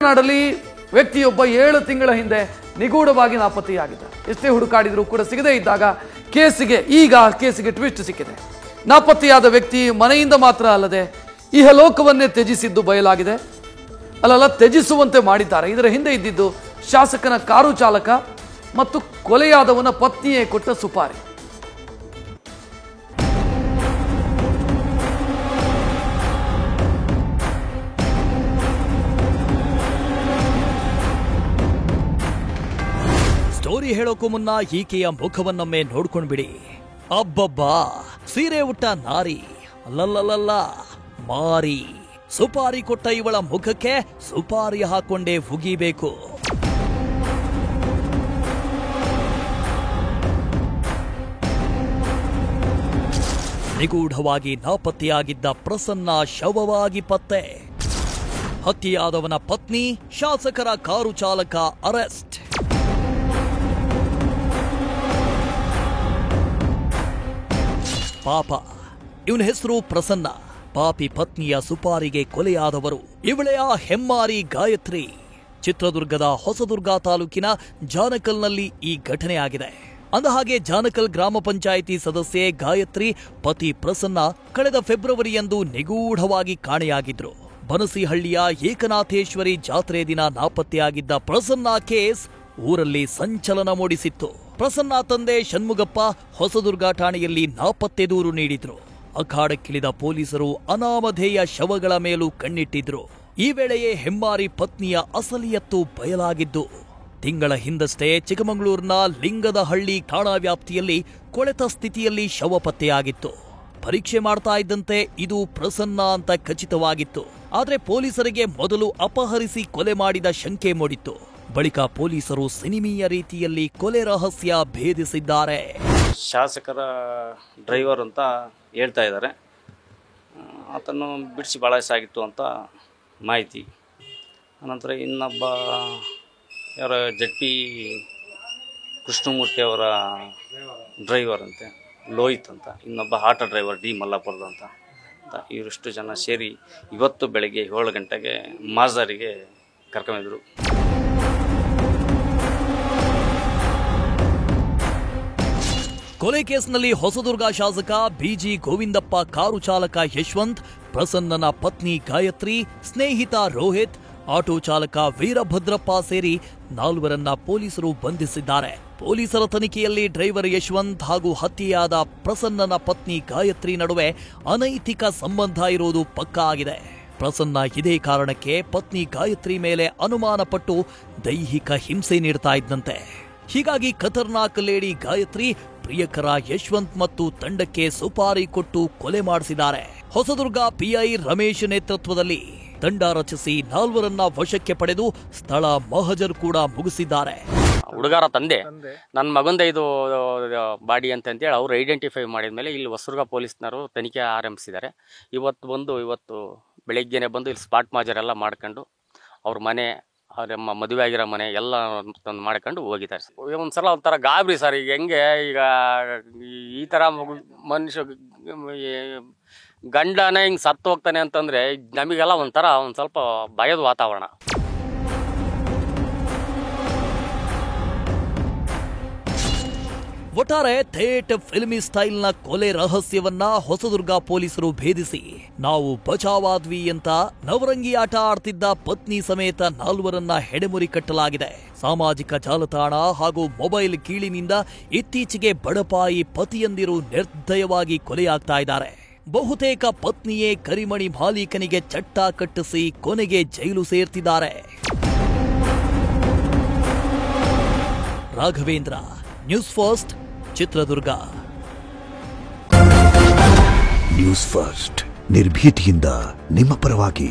ನಾಡಲ್ಲಿ ವ್ಯಕ್ತಿಯೊಬ್ಬ 7 ತಿಂಗಳ ಹಿಂದೆ ನಿಗೂಢವಾಗಿ ನಾಪತ್ತೆಯಾಗಿದ್ದ. ಎಷ್ಟೇ ಹುಡುಕಾಡಿದರೂ ಕೂಡ ಸಿಗದೇ ಇದ್ದಾಗ ಕೇಸಿಗೆ ಟ್ವಿಸ್ಟ್ ಸಿಕ್ಕಿದೆ. ನಾಪತ್ತೆಯಾದ ವ್ಯಕ್ತಿ ಮನೆಯಿಂದ ಮಾತ್ರ ಅಲ್ಲದೆ ಇಹಲೋಕವನ್ನೇ ತ್ಯಜಿಸಿದ್ದು ಬಯಲಾಗಿದೆ. ತ್ಯಜಿಸುವಂತೆ ಮಾಡಿದ್ದಾರೆ. ಇದರ ಹಿಂದೆ ಇದ್ದಿದ್ದು ಶಾಸಕನ ಕಾರು ಚಾಲಕ ಮತ್ತು ಕೊಲೆಯಾದವನ ಪತ್ನಿಯೇ ಕೊಟ್ಟ ಸುಪಾರಿ. ಸ್ಟೋರಿ ಹೇಳೋಕು ಮುನ್ನ ಈಕೆಯ ಮುಖವನ್ನೊಮ್ಮೆ ನೋಡ್ಕೊಂಡ್ಬಿಡಿ. ಅಬ್ಬಬ್ಬಾ, ಸೀರೆ ಉಟ್ಟ ನಾರಿ ಅಲ್ಲಲ್ಲಲ್ಲ ಮಾರಿ. ಸುಪಾರಿ ಕೊಟ್ಟ ಇವಳ ಮುಖಕ್ಕೆ ಸುಪಾರಿ ಹಾಕೊಂಡೇ ಉಗಿಬೇಕು. ನಿಗೂಢವಾಗಿ ನಾಪತ್ತೆಯಾಗಿದ್ದ ಪ್ರಸನ್ನ ಶವವಾಗಿ ಪತ್ತೆ. ಹತ್ಯೆಯಾದವನ ಪತ್ನಿ, ಶಾಸಕರ ಕಾರು ಚಾಲಕ ಅರೆಸ್ಟ್. ಪಾಪ, ಇವನ ಹೆಸರು ಪ್ರಸನ್ನ. ಪಾಪಿ ಪತ್ನಿಯ ಸುಪಾರಿಗೆ ಕೊಲೆಯಾದವರು ಇವಳೇ ಆ ಹೆಮ್ಮಾರಿ ಗಾಯತ್ರಿ. ಚಿತ್ರದುರ್ಗದ ಹೊಸದುರ್ಗ ತಾಲೂಕಿನ ಜಾನಕಲ್ನಲ್ಲಿ ಈ ಘಟನೆ ಆಗಿದೆ. ಅಂದಹಾಗೆ ಜಾನಕಲ್ ಗ್ರಾಮ ಪಂಚಾಯಿತಿ ಸದಸ್ಯೆ ಗಾಯತ್ರಿ ಪತಿ ಪ್ರಸನ್ನ ಕಳೆದ ಫೆಬ್ರವರಿಯಂದು ನಿಗೂಢವಾಗಿ ಕಾಣೆಯಾಗಿದ್ರು. ಬನಸಿಹಳ್ಳಿಯ ಏಕನಾಥೇಶ್ವರಿ ಜಾತ್ರೆ ದಿನ ನಾಪತ್ತೆಯಾಗಿದ್ದ ಪ್ರಸನ್ನ ಕೇಸ್ ಊರಲ್ಲಿ ಸಂಚಲನ ಮೂಡಿಸಿತ್ತು. ಪ್ರಸನ್ನ ತಂದೆ ಷಣ್ಮುಗಪ್ಪ ಹೊಸದುರ್ಗ ಠಾಣೆಯಲ್ಲಿ ನಾಪತ್ತೆ ದೂರು ನೀಡಿದ್ರು. ಅಖಾಡಕ್ಕಿಳಿದ ಪೊಲೀಸರು ಅನಾಮಧೇಯ ಶವಗಳ ಮೇಲೂ ಕಣ್ಣಿಟ್ಟಿದ್ರು. ಈ ವೇಳೆಯೇ ಹೆಮ್ಮಾರಿ ಪತ್ನಿಯ ಅಸಲಿಯತ್ತು ಬಯಲಾಗಿದ್ದು. ತಿಂಗಳ ಹಿಂದಷ್ಟೇ ಚಿಕ್ಕಮಗಳೂರಿನ ಲಿಂಗದಹಳ್ಳಿ ಠಾಣಾ ವ್ಯಾಪ್ತಿಯಲ್ಲಿ ಕೊಳೆತ ಸ್ಥಿತಿಯಲ್ಲಿ ಶವ ಪತ್ತೆಯಾಗಿತ್ತು. ಪರೀಕ್ಷೆ ಮಾಡ್ತಾ ಇದ್ದಂತೆ ಇದು ಪ್ರಸನ್ನ ಅಂತ ಖಚಿತವಾಗಿತ್ತು. ಆದ್ರೆ ಪೊಲೀಸರಿಗೆ ಮೊದಲು ಅಪಹರಿಸಿ ಕೊಲೆ ಮಾಡಿದ ಶಂಕೆ ಮೂಡಿತ್ತು. ಬಳಿಕ ಪೊಲೀಸರು ಸಿನಿಮೀಯ ರೀತಿಯಲ್ಲಿ ಕೊಲೆ ರಹಸ್ಯ ಭೇದಿಸಿದ್ದಾರೆ. ಶಾಸಕರ ಡ್ರೈವರ್ ಅಂತ ಹೇಳ್ತಾ ಇದ್ದಾರೆ. ಆತನ್ನು ಬಿಡಿಸಿ ಭಾಳ ಆಗಿತ್ತು ಅಂತ ಮಾಹಿತಿ. ಅನಂತರ ಇನ್ನೊಬ್ಬ ಯಾರ ZP ಕೃಷ್ಣಮೂರ್ತಿ ಅವರ ಡ್ರೈವರ್ ಅಂತೆ ಲೋಹಿತ್ ಅಂತ, ಇನ್ನೊಬ್ಬ ಆಟೋ ಡ್ರೈವರ್ D ಮಲ್ಲಾಪುರದ ಅಂತ ಇವರಿಷ್ಟು ಜನ ಸೇರಿ ಇವತ್ತು ಬೆಳಗ್ಗೆ 7 ಗಂಟೆಗೆ ಮಾಜಾರಿಗೆ ಕರ್ಕೊಂಡಿದ್ರು. ಕೊಲೆ ಕೇಸ್ನಲ್ಲಿ ಹೊಸದುರ್ಗ ಶಾಸಕ BG ಗೋವಿಂದಪ್ಪ, ಕಾರು ಚಾಲಕ ಯಶವಂತ್, ಪ್ರಸನ್ನನ ಪತ್ನಿ ಗಾಯತ್ರಿ, ಸ್ನೇಹಿತ ರೋಹಿತ್, ಆಟೋ ಚಾಲಕ ವೀರಭದ್ರಪ್ಪ ಸೇರಿ 4 ಪೊಲೀಸರು ಬಂಧಿಸಿದ್ದಾರೆ. ಪೊಲೀಸರ ತನಿಖೆಯಲ್ಲಿ ಡ್ರೈವರ್ ಯಶವಂತ್ ಹಾಗೂ ಹತ್ಯೆಯಾದ ಪ್ರಸನ್ನನ ಪತ್ನಿ ಗಾಯತ್ರಿ ನಡುವೆ ಅನೈತಿಕ ಸಂಬಂಧ ಇರುವುದು ಪಕ್ಕಾ ಆಗಿದೆ. ಪ್ರಸನ್ನ ಇದೇ ಕಾರಣಕ್ಕೆ ಪತ್ನಿ ಗಾಯತ್ರಿ ಮೇಲೆ ಅನುಮಾನ ಪಟ್ಟು ದೈಹಿಕ ಹಿಂಸೆ ನೀಡ್ತಾ ಇದ್ದಂತೆ. ಹೀಗಾಗಿ ಖತರ್ನಾಕ್ ಲೇಡಿ ಗಾಯತ್ರಿ ಪ್ರಿಯಕರ ಯಶವಂತ್ ಮತ್ತು ತಂಡಕ್ಕೆ ಸುಪಾರಿ ಕೊಟ್ಟು ಕೊಲೆ ಮಾಡಿಸಿದ್ದಾರೆ. ಹೊಸದುರ್ಗ PI ರಮೇಶ್ ನೇತೃತ್ವದಲ್ಲಿ ತಂಡ ರಚಿಸಿ 4 ವಶಕ್ಕೆ ಪಡೆದು ಸ್ಥಳ ಮಹಜರ್ ಕೂಡ ಮುಗಿಸಿದ್ದಾರೆ. ಹುಡುಗರ ತಂದೆ ನನ್ನ ಮಗಂದ ಇದು ಬಾಡಿ ಅಂತೇಳಿ ಅವರು ಐಡೆಂಟಿಫೈ ಮಾಡಿದ್ಮೇಲೆ ಇಲ್ಲಿ ಹೊಸದುರ್ಗ ಪೊಲೀಸ್ನವರು ತನಿಖೆ ಆರಂಭಿಸಿದ್ದಾರೆ. ಇವತ್ತು ಬೆಳಗ್ಗೆನೆ ಬಂದು ಇಲ್ಲಿ ಸ್ಪಾಟ್ ಮಾಜರ್ ಎಲ್ಲ ಮಾಡ್ಕೊಂಡು ಅವ್ರ ಮನೆ, ಅವ್ರಮ್ಮ ಮದುವೆ ಆಗಿರೋ ಮನೆ ಎಲ್ಲ ತಂದು ಮಾಡ್ಕೊಂಡು ಹೋಗಿದ್ದಾರೆ. ಒಂದ್ಸಲ ಒಂಥರ ಗಾಬರಿ ಸರ್. ಈಗ ಈ ಥರ ಮನುಷ್ಯ ಗಂಡನೇ ಹಿಂಗೆ ಸತ್ತು ಹೋಗ್ತಾನೆ ಅಂತಂದರೆ ನಮಗೆಲ್ಲ ಒಂದ್ ಸ್ವಲ್ಪ ಭಯದ ವಾತಾವರಣ. ಒಟ್ಟಾರೆ ಥೇಟ್ ಫಿಲ್ಮಿ ಸ್ಟೈಲ್ನ ಕೊಲೆ ರಹಸ್ಯವನ್ನ ಹೊಸದುರ್ಗ ಪೊಲೀಸರು ಭೇದಿಸಿ ನಾವು ಬಚಾವಾದ್ವಿ ಅಂತ ನವರಂಗಿ ಆಟ ಆಡ್ತಿದ್ದ ಪತ್ನಿ ಸಮೇತ 4 ಹೆಡೆಮುರಿ ಕಟ್ಟಲಾಗಿದೆ. ಸಾಮಾಜಿಕ ಜಾಲತಾಣ ಹಾಗೂ ಮೊಬೈಲ್ ಕೀಳಿನಿಂದ ಇತ್ತೀಚೆಗೆ ಬಡಪಾಯಿ ಪತಿಯಂದಿರು ನಿರ್ದಯವಾಗಿ ಕೊಲೆಯಾಗ್ತಾ ಇದ್ದಾರೆ. ಬಹುತೇಕ ಪತ್ನಿಯೇ ಕರಿಮಣಿ ಮಾಲೀಕನಿಗೆ ಚಟ್ಟ ಕಟ್ಟಿಸಿ ಕೊನೆಗೆ ಜೈಲು ಸೇರ್ತಿದ್ದಾರೆ. Raghavendra, news first, Chitradurga. News first ನಿರ್ಭೀತಿಯಿಂದ ನಿಮ್ಮ ಪರವಾಗಿ.